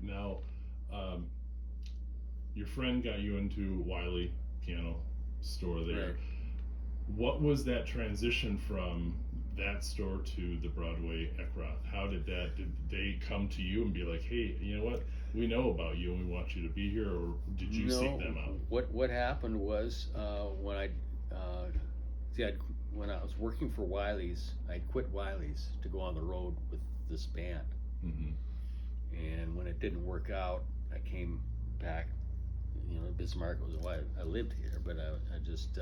Now, um, your friend got you into Wiley Piano Store there. Right. What was that transition from that store to the Broadway Eckroth? How did that? Did they come to you and be like, "Hey, you know what? We know about you and we want you to be here," or did you seek them out? What happened was when see, when I was working for Wiley's, I quit Wiley's to go on the road with this band. Mm-hmm. And when it didn't work out, I came back. You know, Bismarck was why I lived here, but I just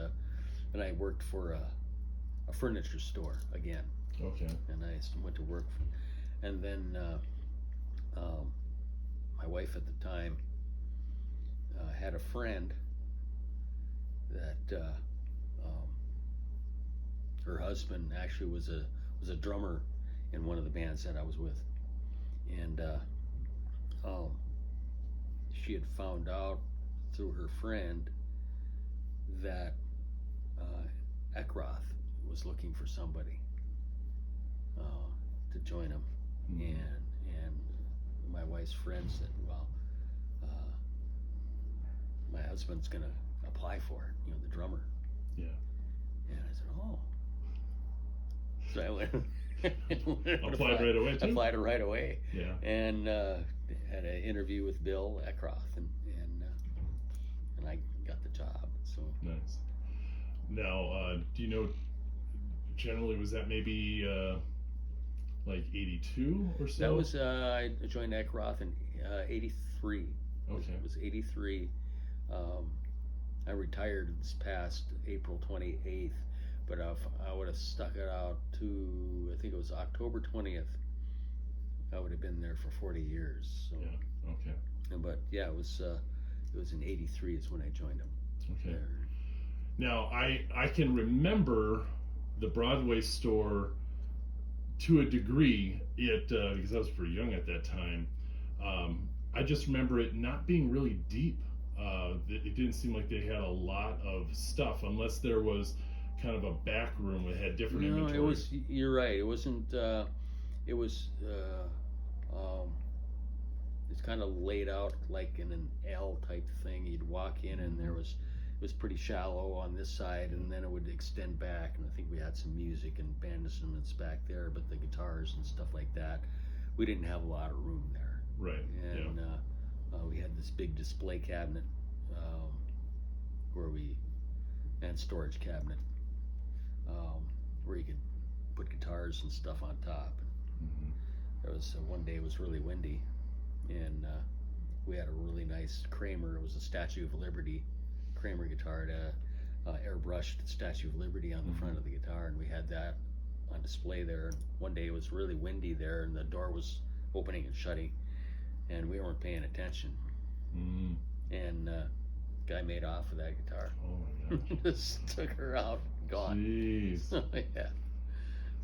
and I worked for a furniture store again. Okay. And I went to work, and then my wife at the time had a friend that her husband actually was a drummer in one of the bands that I was with, and she had found out through her friend that Eckroth was looking for somebody to join him, and my wife's friend said, "Well, my husband's gonna apply for it, you know, the drummer." Yeah. And I said, "Oh." So I went. Applied right away too? Applied right away. Yeah. And had an interview with Bill Eckroth, and I got the job. So Nice. Now, do you know? Generally, was that maybe like 82 or so? that was I joined Eckroth in '83. Okay. It was '83. I retired this past April 28th, but if I would have stuck it out to, I think it was October 20th, I would have been there for 40 years. So, Yeah. Okay. but yeah, it was in '83 is when I joined them. Okay. There. Now, I can remember the Broadway store to a degree. Because I was pretty young at that time. I just remember it not being really deep. It didn't seem like they had a lot of stuff, unless there was kind of a back room that had different inventory. No, it was. You're right. It wasn't. It was. It's kind of laid out like in an L type thing. You'd walk in, and it was pretty shallow on this side, and then it would extend back. And I think we had some music and band instruments back there, but the guitars and stuff like that, we didn't have a lot of room there. Right. And we had this big display cabinet and storage cabinet where you could put guitars and stuff on top. Mm-hmm. There was one day it was really windy, and we had a really nice Kramer. It was a Statue of Liberty Kramer guitar, airbrushed Statue of Liberty on the front of the guitar, and we had that on display there. And one day it was really windy there, and the door was opening and shutting, and we weren't paying attention. Mm-hmm. And guy made off with that guitar. Oh my gosh. Just took her out, gone. Jeez. Yeah.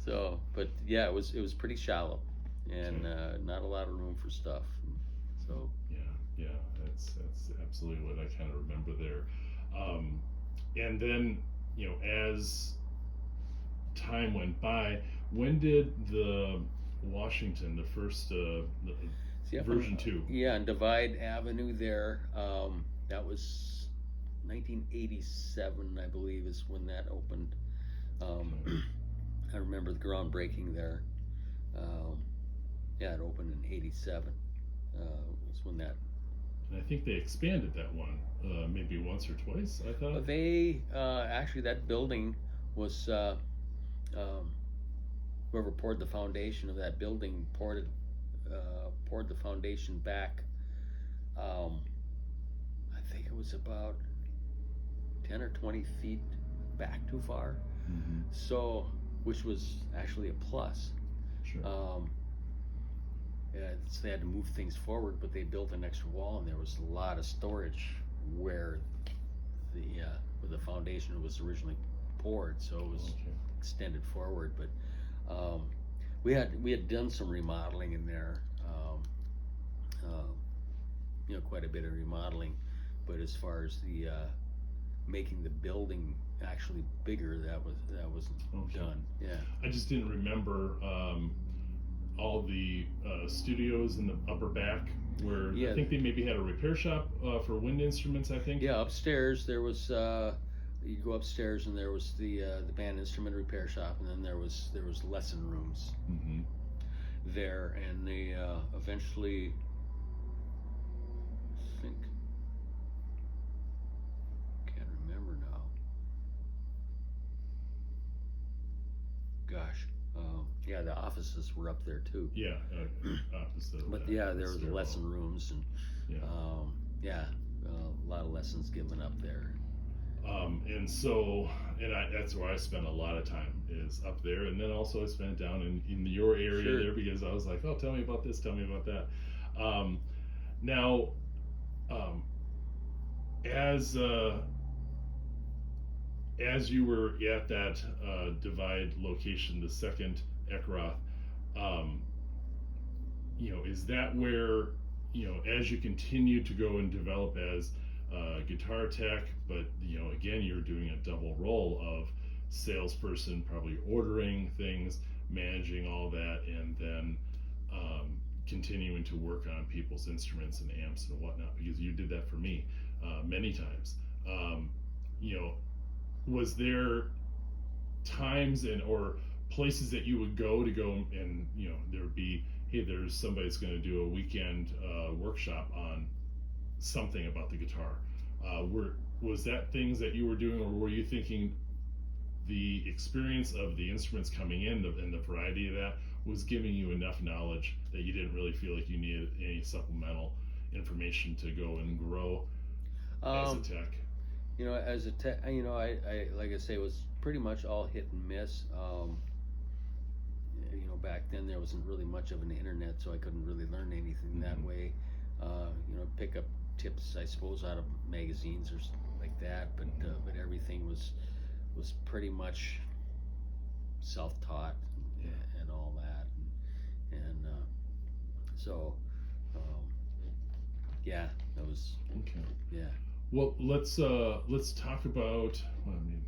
So, but yeah, it was pretty shallow, and not a lot of room for stuff. So Yeah, that's absolutely what I kind of remember there. And then, you know, as time went by, when did the Washington, the first version 2? Yeah, on Divide Avenue there. That was 1987, I believe, is when that opened. I remember the groundbreaking there. Yeah, it opened in '87. Was when that. And I think they expanded that one maybe once or twice, I thought. They actually, that building was whoever poured the foundation of that building poured the foundation back. I think it was about 10 or 20 feet back too far. Mm-hmm. So, which was actually a plus. Sure. Yeah, so they had to move things forward, but they built an extra wall, and there was a lot of storage where the foundation was originally poured, so it was extended forward. But we had done some remodeling in there, quite a bit of remodeling. But as far as the making the building actually bigger, that wasn't done. Yeah, I just didn't remember all the studios in the upper back where Yeah. I think they maybe had a repair shop for wind instruments. I think. Yeah, upstairs there was. You go upstairs and there was the band instrument repair shop, and then there was lesson rooms Mm-hmm. there, and they eventually, I think, can't remember now. Gosh, yeah, the offices were up there too. Yeah. Opposite. But that yeah, there was stairwell. lesson rooms and Yeah. yeah, a lot of lessons given up there. And so, that's where I spent a lot of time is up there, and then also I spent down in your area Sure. there because I was like, oh, tell me about this, tell me about that. Now, as you were at that Divide location, the second Ekroth, is that where, as you continue to go and develop as guitar tech, but again, you're doing a double role of salesperson, probably ordering things, managing all that, and then continuing to work on people's instruments and amps and whatnot, because you did that for me many times. Was there times or places that you would go and there would be, hey, there's somebody that's going to do a weekend workshop on something about the guitar? Was that things that you were doing, or were you thinking the experience of the instruments coming in and the variety of that was giving you enough knowledge that you didn't really feel like you needed any supplemental information to go and grow as a tech? As a tech, I like I say, it was pretty much all hit and miss. Back then there wasn't really much of an internet, so I couldn't really learn anything that way. Pick up tips, I suppose, out of magazines or something like that, but everything was pretty much self-taught and all that, and so yeah, that was Okay. yeah. Well, let's talk about. Well, I mean,